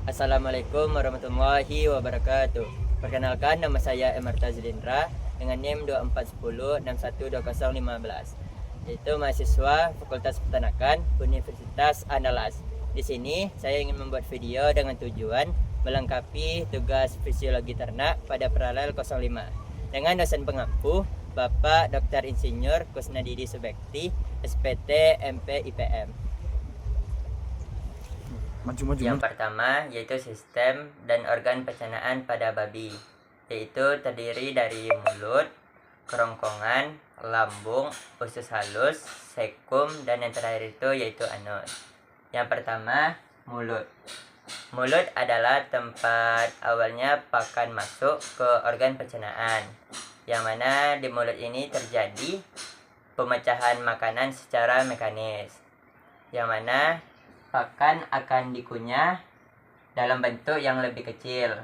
Assalamualaikum warahmatullahi wabarakatuh. Perkenalkan, nama saya Emarta Zilindra dengan NIM 2410612015, yaitu mahasiswa Fakultas Peternakan Universitas Andalas. Di sini saya ingin membuat video dengan tujuan melengkapi tugas fisiologi ternak pada paralel 05 dengan dosen pengampu Bapak Dr. Insinyur Kusnadidi Subekti, SPT MP IPM. Yang pertama yaitu sistem dan organ pencernaan pada babi, yaitu terdiri dari mulut, kerongkongan, lambung, usus halus, sekum, dan yang terakhir itu yaitu anus. Yang pertama, mulut. Mulut adalah tempat awalnya pakan masuk ke organ pencernaan, yang mana di mulut ini terjadi pemecahan makanan secara mekanis, yang mana pakan akan dikunyah dalam bentuk yang lebih kecil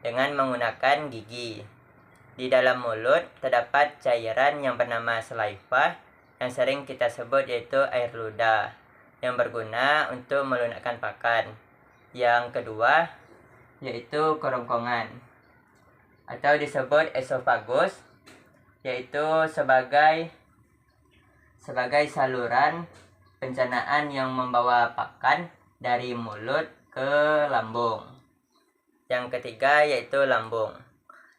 dengan menggunakan gigi. Di dalam mulut terdapat cairan yang bernama saliva yang sering kita sebut yaitu air ludah yang berguna untuk melunakkan pakan. Yang kedua yaitu kerongkongan atau disebut esofagus, yaitu sebagai saluran pencernaan yang membawa pakan dari mulut ke lambung. Yang ketiga yaitu lambung.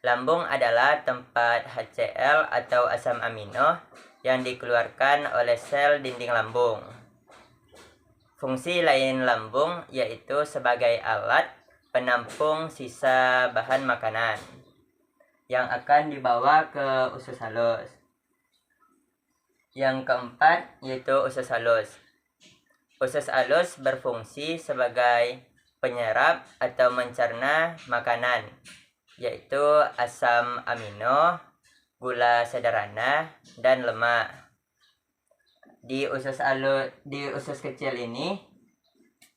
Lambung adalah tempat HCl atau asam amino yang dikeluarkan oleh sel dinding lambung. Fungsi lain lambung yaitu sebagai alat penampung sisa bahan makanan yang akan dibawa ke usus halus. Yang keempat yaitu usus halus. Usus halus berfungsi sebagai penyerap atau mencerna makanan, yaitu asam amino, gula sederhana, dan lemak. Di usus kecil ini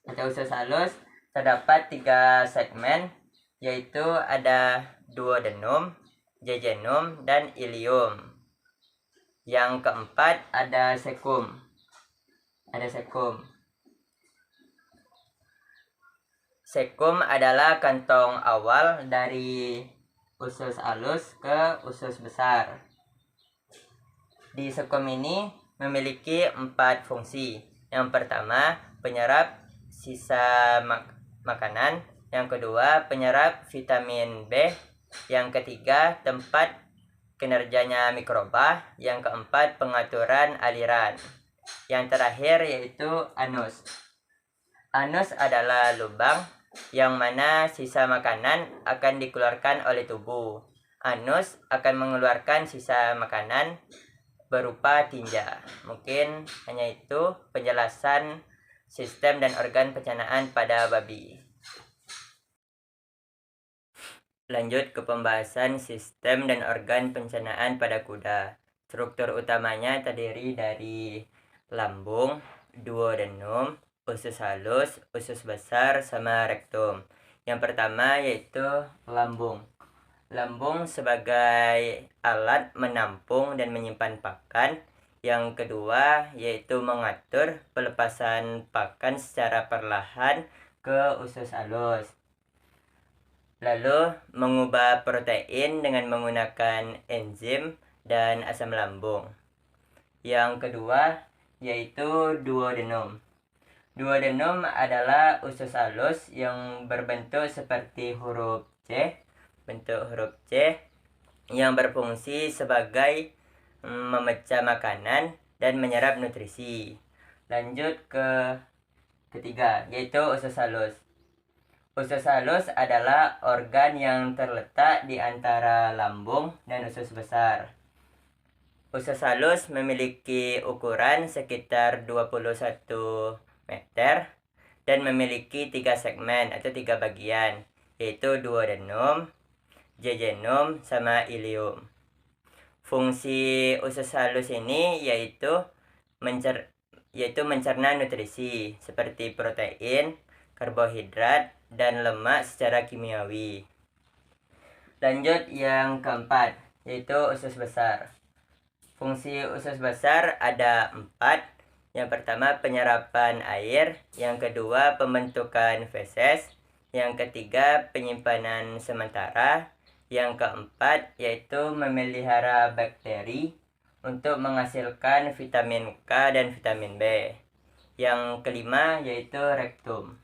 atau usus halus terdapat 3 segmen, yaitu ada duodenum, jejunum, dan ileum. Yang keempat ada sekum. Sekum adalah kantong awal dari usus halus ke usus besar. Di sekum ini memiliki 4 fungsi. Yang pertama, penyerap sisa makanan. Yang kedua, penyerap vitamin B. Yang ketiga, tempat kinerjanya mikroba. Yang keempat, pengaturan aliran. Yang terakhir yaitu anus. Anus adalah lubang yang mana sisa makanan akan dikeluarkan oleh tubuh. Anus akan mengeluarkan sisa makanan berupa tinja. Mungkin hanya itu penjelasan sistem dan organ pencernaan pada babi. Lanjut ke pembahasan sistem dan organ pencernaan pada kuda. Struktur utamanya terdiri dari lambung, duodenum, usus halus, usus besar, sama rektum. Yang pertama yaitu lambung. Lambung sebagai alat menampung dan menyimpan pakan. Yang kedua yaitu mengatur pelepasan pakan secara perlahan ke usus halus. Lalu mengubah protein dengan menggunakan enzim dan asam lambung. Yang kedua yaitu duodenum. Duodenum adalah usus halus yang berbentuk seperti huruf C, yang berfungsi sebagai memecah makanan dan menyerap nutrisi. Lanjut ke ketiga yaitu usus halus. Usus halus adalah organ yang terletak di antara lambung dan usus besar. Usus halus memiliki ukuran sekitar 21 meter dan memiliki 3 segmen atau 3 bagian, yaitu duodenum, jejunum, sama ileum. Fungsi usus halus ini yaitu mencerna nutrisi seperti protein, karbohidrat, dan lemak secara kimiawi. Lanjut yang keempat yaitu usus besar. Fungsi usus besar ada 4. Yang pertama penyerapan air, yang kedua pembentukan feses, Yang ketiga, penyimpanan sementara. Yang keempat, yaitu memelihara bakteri untuk menghasilkan vitamin K dan vitamin B. Yang kelima, yaitu rektum.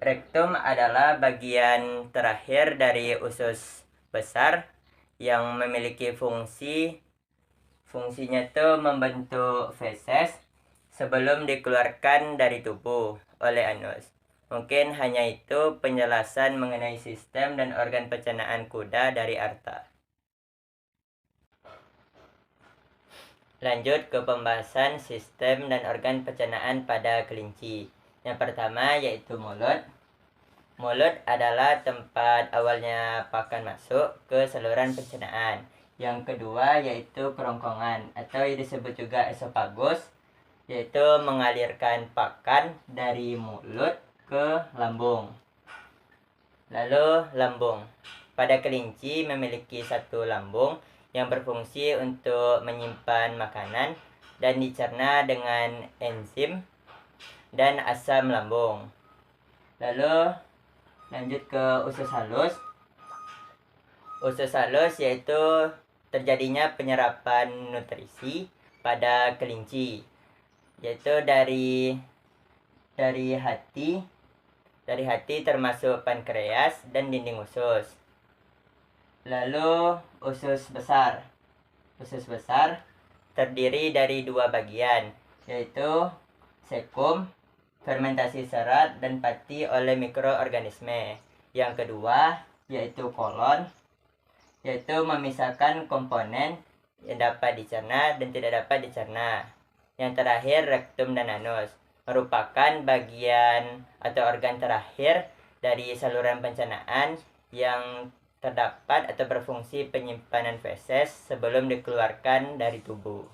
Rektum adalah bagian terakhir dari usus besar yang memiliki fungsinya itu membentuk feses sebelum dikeluarkan dari tubuh oleh anus. Mungkin hanya itu penjelasan mengenai sistem dan organ pencernaan kuda dari Arta. Lanjut ke pembahasan sistem dan organ pencernaan pada kelinci. Yang pertama yaitu mulut. Mulut adalah tempat awalnya pakan masuk ke saluran pencernaan. Yang kedua yaitu kerongkongan atau disebut juga esofagus, yaitu mengalirkan pakan dari mulut ke lambung. Lalu lambung. Pada kelinci memiliki satu lambung yang berfungsi untuk menyimpan makanan dan dicerna dengan enzim dan asam lambung. Lalu lanjut ke usus halus. Usus halus yaitu terjadinya penyerapan nutrisi pada kelinci, yaitu dari hati termasuk pankreas dan dinding usus. Lalu usus besar. Usus besar terdiri dari dua bagian, yaitu sekum, fermentasi serat dan pati oleh mikroorganisme. Yang kedua yaitu kolon, yaitu memisahkan komponen yang dapat dicerna dan tidak dapat dicerna. Yang terakhir rektum dan anus, merupakan bagian atau organ terakhir dari saluran pencernaan yang terdapat atau berfungsi penyimpanan feses sebelum dikeluarkan dari tubuh.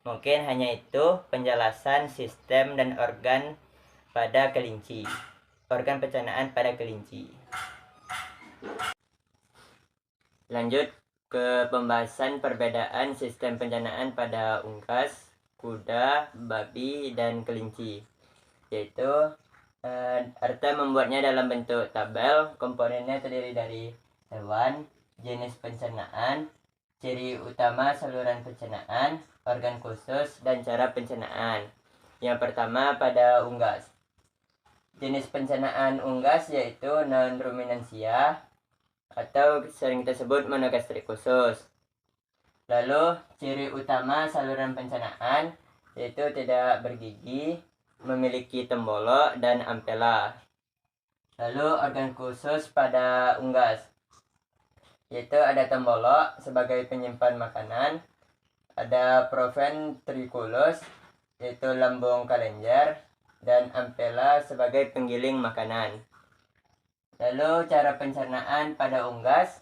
Mungkin hanya itu penjelasan sistem dan organ pada kelinci. Organ pencernaan pada kelinci. Lanjut ke pembahasan perbedaan sistem pencernaan pada unggas, kuda, babi, dan kelinci. Yaitu Arta membuatnya dalam bentuk tabel. Komponennya terdiri dari hewan, jenis pencernaan, ciri utama saluran pencernaan, organ khusus, dan cara pencernaan. Yang pertama pada unggas. Jenis pencernaan unggas yaitu non-ruminansia atau sering disebut monogastrik khusus. Lalu ciri utama saluran pencernaan yaitu tidak bergigi, memiliki tembolok dan ampela. Lalu organ khusus pada unggas, yaitu ada tembolok sebagai penyimpan makanan, ada proventriculus yaitu lambung kelenjar, dan ampela sebagai penggiling makanan. Lalu cara pencernaan pada unggas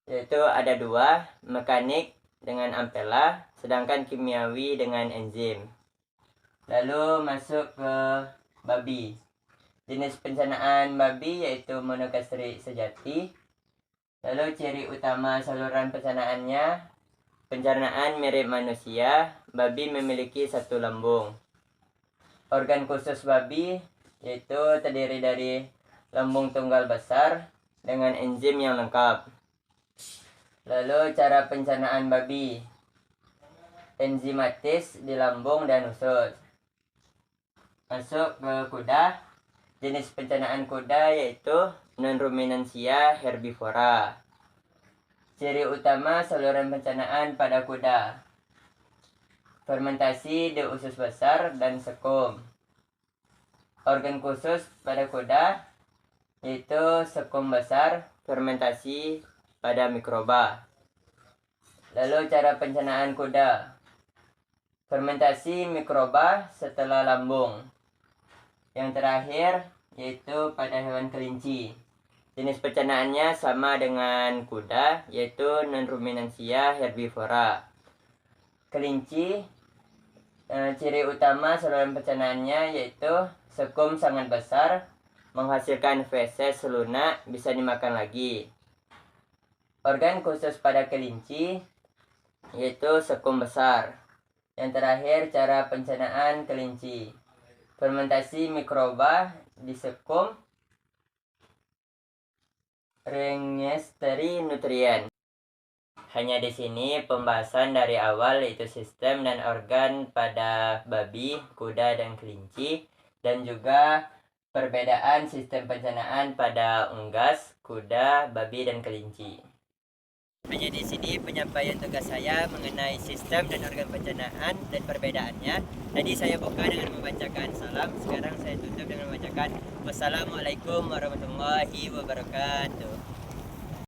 yaitu ada dua, mekanik dengan ampela, sedangkan kimiawi dengan enzim. Lalu masuk ke babi. Jenis pencernaan babi yaitu monogastrik sejati. Lalu ciri utama saluran pencernaannya, pencernaan mirip manusia, babi memiliki satu lambung. Organ khusus babi yaitu terdiri dari lambung tunggal besar dengan enzim yang lengkap. Lalu cara pencernaan babi, enzimatis di lambung dan usus. Masuk ke kuda. Jenis pencernaan kuda yaitu non-ruminansia herbivora. Ciri utama saluran pencernaan pada kuda, fermentasi di usus besar dan sekum. Organ khusus pada kuda yaitu sekum besar, fermentasi pada mikroba. Lalu cara pencernaan kuda, fermentasi mikroba setelah lambung. Yang terakhir yaitu pada hewan kelinci. Jenis pencernaannya sama dengan kuda, yaitu non-ruminansia herbivora. Kelinci, ciri utama saluran pencernaannya yaitu sekum sangat besar, menghasilkan feses selunak, bisa dimakan lagi. Organ khusus pada kelinci yaitu sekum besar. Yang terakhir cara pencernaan kelinci, fermentasi mikroba di sekum Registry nutrien. Hanya di sini pembahasan dari awal yaitu sistem dan organ pada babi, kuda, dan kelinci, dan juga perbedaan sistem pencernaan pada unggas, kuda, babi, dan kelinci. Hanya di sini penyampaian tugas saya mengenai sistem dan organ pencernaan dan perbedaannya. Tadi saya buka dengan membacakan salam, sekarang saya tutup dengan membacakan wassalamualaikum warahmatullahi wabarakatuh.